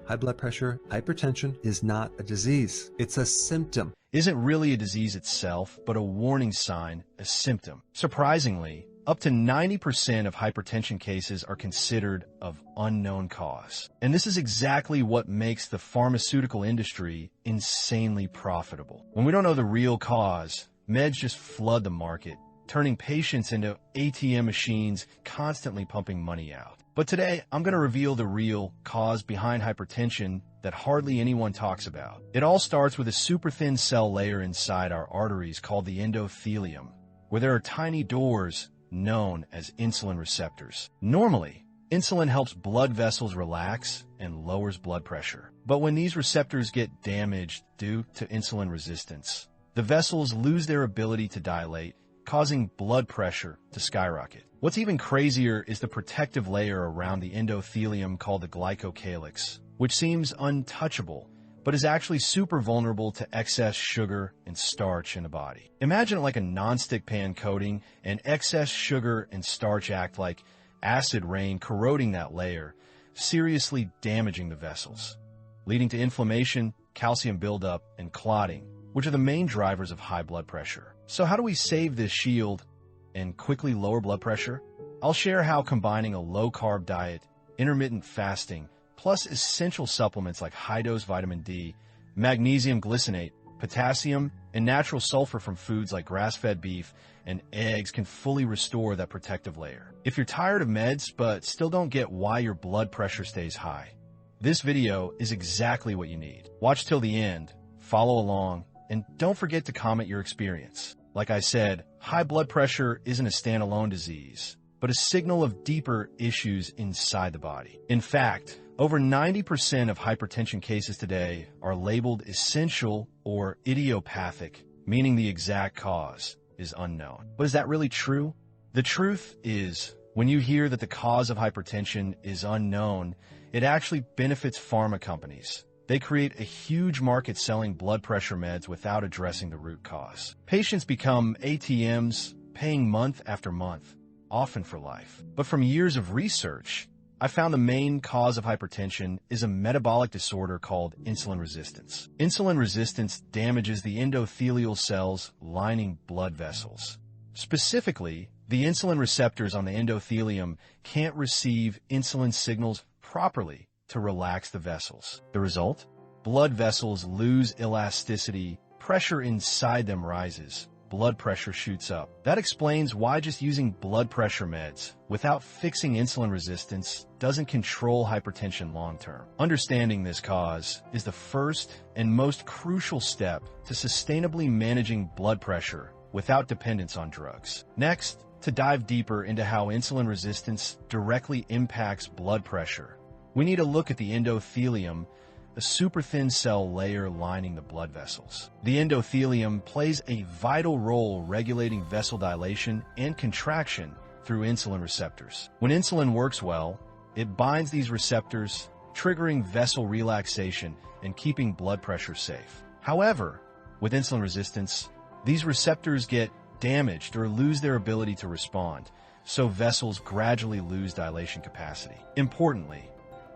High blood pressure, hypertension is not a disease. It's a symptom. Isn't really a disease itself, but a warning sign, a symptom. Surprisingly, up to 90% of hypertension cases are considered of unknown cause. And this is exactly what makes the pharmaceutical industry insanely profitable. When we don't know the real cause, meds just flood the market, turning patients into ATM machines, constantly pumping money out. But today, I'm going to reveal the real cause behind hypertension that hardly anyone talks about. It all starts with a super thin cell layer inside our arteries called the endothelium, where there are tiny doors known as insulin receptors. Normally, insulin helps blood vessels relax and lowers blood pressure. But when these receptors get damaged due to insulin resistance, the vessels lose their ability to dilate, causing blood pressure to skyrocket. What's even crazier is the protective layer around the endothelium called the glycocalyx, which seems untouchable, but is actually super vulnerable to excess sugar and starch in the body. Imagine it like a nonstick pan coating, and excess sugar and starch act like acid rain, corroding that layer, seriously damaging the vessels, leading to inflammation, calcium buildup, and clotting, which are the main drivers of high blood pressure. So how do we save this shield and quickly lower blood pressure? I'll share how combining a low-carb diet, intermittent fasting, plus essential supplements like high-dose vitamin D, magnesium glycinate, potassium, and natural sulfur from foods like grass-fed beef and eggs can fully restore that protective layer. If you're tired of meds but still don't get why your blood pressure stays high, this video is exactly what you need. Watch till the end, follow along, and don't forget to comment your experience. Like I said, high blood pressure isn't a standalone disease, but a signal of deeper issues inside the body. In fact, over 90% of hypertension cases today are labeled essential or idiopathic, meaning the exact cause is unknown. But is that really true? The truth is, when you hear that the cause of hypertension is unknown, it actually benefits pharma companies. They create a huge market selling blood pressure meds without addressing the root cause. Patients become ATMs, paying month after month, often for life. But from years of research, I found the main cause of hypertension is a metabolic disorder called insulin resistance. Insulin resistance damages the endothelial cells lining blood vessels. Specifically, the insulin receptors on the endothelium can't receive insulin signals properly to relax the vessels. The result? Blood vessels lose elasticity, pressure inside them rises, blood pressure shoots up. That explains why just using blood pressure meds without fixing insulin resistance doesn't control hypertension long-term. Understanding this cause is the first and most crucial step to sustainably managing blood pressure without dependence on drugs. Next, to dive deeper into how insulin resistance directly impacts blood pressure, we need to look at the endothelium, a super thin cell layer lining the blood vessels. The endothelium plays a vital role regulating vessel dilation and contraction through insulin receptors. When insulin works well, it binds these receptors, triggering vessel relaxation and keeping blood pressure safe. However, with insulin resistance, these receptors get damaged or lose their ability to respond, so vessels gradually lose dilation capacity. Importantly,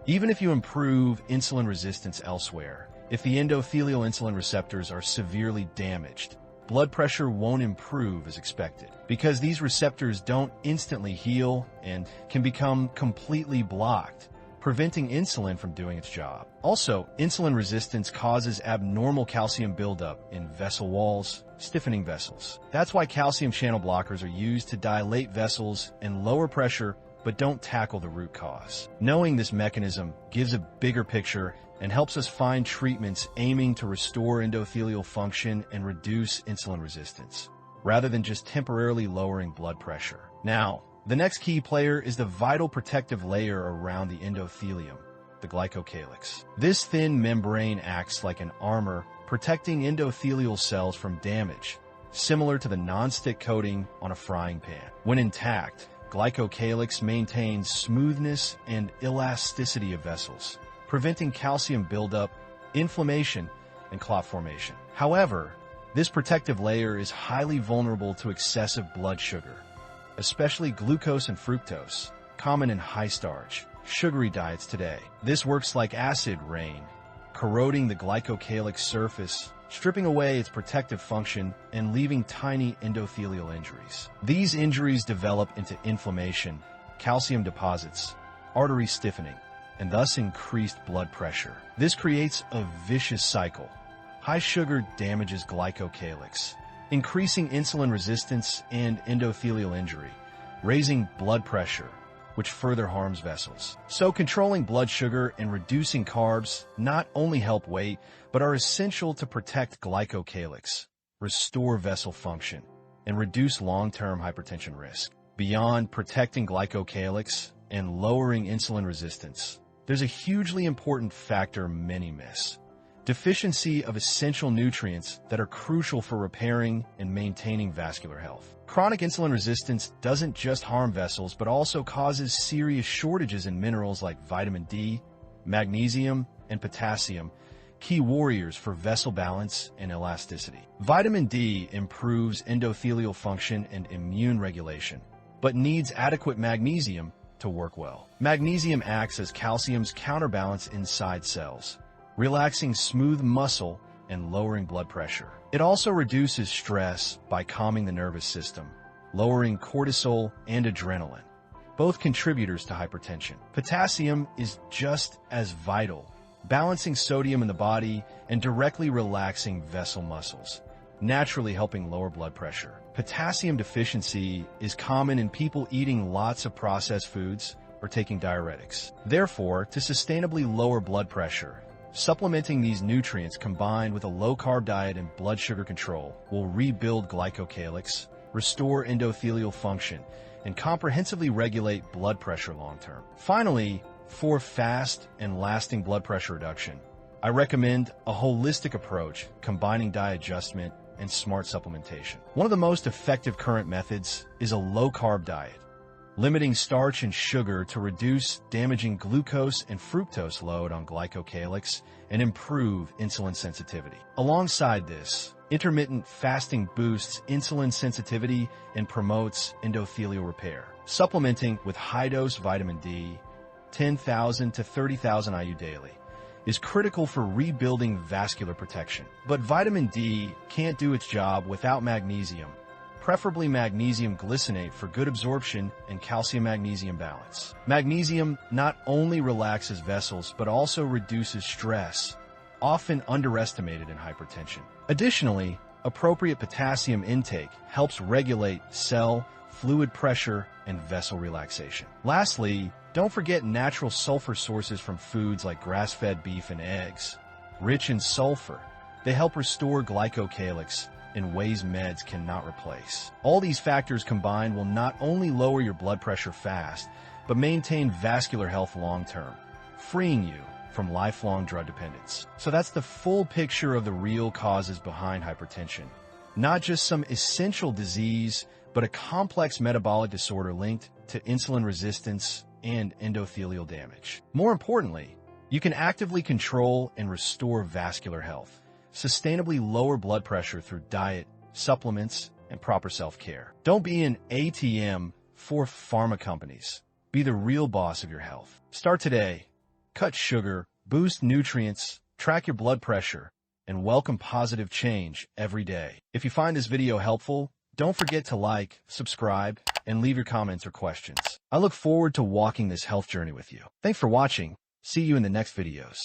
even if you improve insulin resistance elsewhere, if the endothelial insulin receptors are severely damaged, blood pressure won't improve as expected, because these receptors don't instantly heal and can become completely blocked, preventing insulin from doing its job. Also, insulin resistance causes abnormal calcium buildup in vessel walls, stiffening vessels. That's why calcium channel blockers are used to dilate vessels and lower pressure, but don't tackle the root cause. Knowing this mechanism gives a bigger picture and helps us find treatments aiming to restore endothelial function and reduce insulin resistance, rather than just temporarily lowering blood pressure. Now, the next key player is the vital protective layer around the endothelium, the glycocalyx. This thin membrane acts like an armor protecting endothelial cells from damage, similar to the nonstick coating on a frying pan. When intact, glycocalyx maintains smoothness and elasticity of vessels, preventing calcium buildup, inflammation, and clot formation. However, this protective layer is highly vulnerable to excessive blood sugar, especially glucose and fructose, common in high-starch, sugary diets today. This works like acid rain, corroding the glycocalyx surface, stripping away its protective function, and leaving tiny endothelial injuries. These injuries develop into inflammation, calcium deposits, artery stiffening, and thus increased blood pressure. This creates a vicious cycle. High sugar damages glycocalyx, increasing insulin resistance and endothelial injury, raising blood pressure, which further harms vessels. So controlling blood sugar and reducing carbs not only help weight, but are essential to protect glycocalyx, restore vessel function, and reduce long-term hypertension risk. Beyond protecting glycocalyx and lowering insulin resistance, there's a hugely important factor many miss: deficiency of essential nutrients that are crucial for repairing and maintaining vascular health. Chronic insulin resistance doesn't just harm vessels, but also causes serious shortages in minerals like vitamin D, magnesium, and potassium, key warriors for vessel balance and elasticity. Vitamin D improves endothelial function and immune regulation, but needs adequate magnesium to work well. Magnesium acts as calcium's counterbalance inside cells, relaxing smooth muscle and lowering blood pressure. It also reduces stress by calming the nervous system, lowering cortisol and adrenaline, both contributors to hypertension. Potassium is just as vital, balancing sodium in the body and directly relaxing vessel muscles, naturally helping lower blood pressure. Potassium deficiency is common in people eating lots of processed foods or taking diuretics. Therefore, to sustainably lower blood pressure, supplementing these nutrients combined with a low-carb diet and blood sugar control will rebuild glycocalyx, restore endothelial function, and comprehensively regulate blood pressure long-term. Finally, for fast and lasting blood pressure reduction, I recommend a holistic approach combining diet adjustment and smart supplementation. One of the most effective current methods is a low-carb diet, limiting starch and sugar to reduce damaging glucose and fructose load on glycocalyx and improve insulin sensitivity. Alongside this, intermittent fasting boosts insulin sensitivity and promotes endothelial repair. Supplementing with high-dose vitamin D, 10,000 to 30,000 IU daily, is critical for rebuilding vascular protection. But vitamin D can't do its job without magnesium, preferably magnesium glycinate for good absorption and calcium-magnesium balance. Magnesium not only relaxes vessels, but also reduces stress, often underestimated in hypertension. Additionally, appropriate potassium intake helps regulate cell, fluid pressure, and vessel relaxation. Lastly, don't forget natural sulfur sources from foods like grass-fed beef and eggs. Rich in sulfur, they help restore glycocalyx in ways meds cannot replace. All these factors combined will not only lower your blood pressure fast, but maintain vascular health long-term, freeing you from lifelong drug dependence. So that's the full picture of the real causes behind hypertension. Not just some essential disease, but a complex metabolic disorder linked to insulin resistance and endothelial damage. More importantly, you can actively control and restore vascular health, sustainably lower blood pressure through diet, supplements, and proper self-care. Don't be an ATM for pharma companies. Be the real boss of your health. Start today. Cut sugar, boost nutrients, track your blood pressure, and welcome positive change every day. If you find this video helpful, don't forget to like, subscribe, and leave your comments or questions. I look forward to walking this health journey with you. Thanks for watching. See you in the next videos.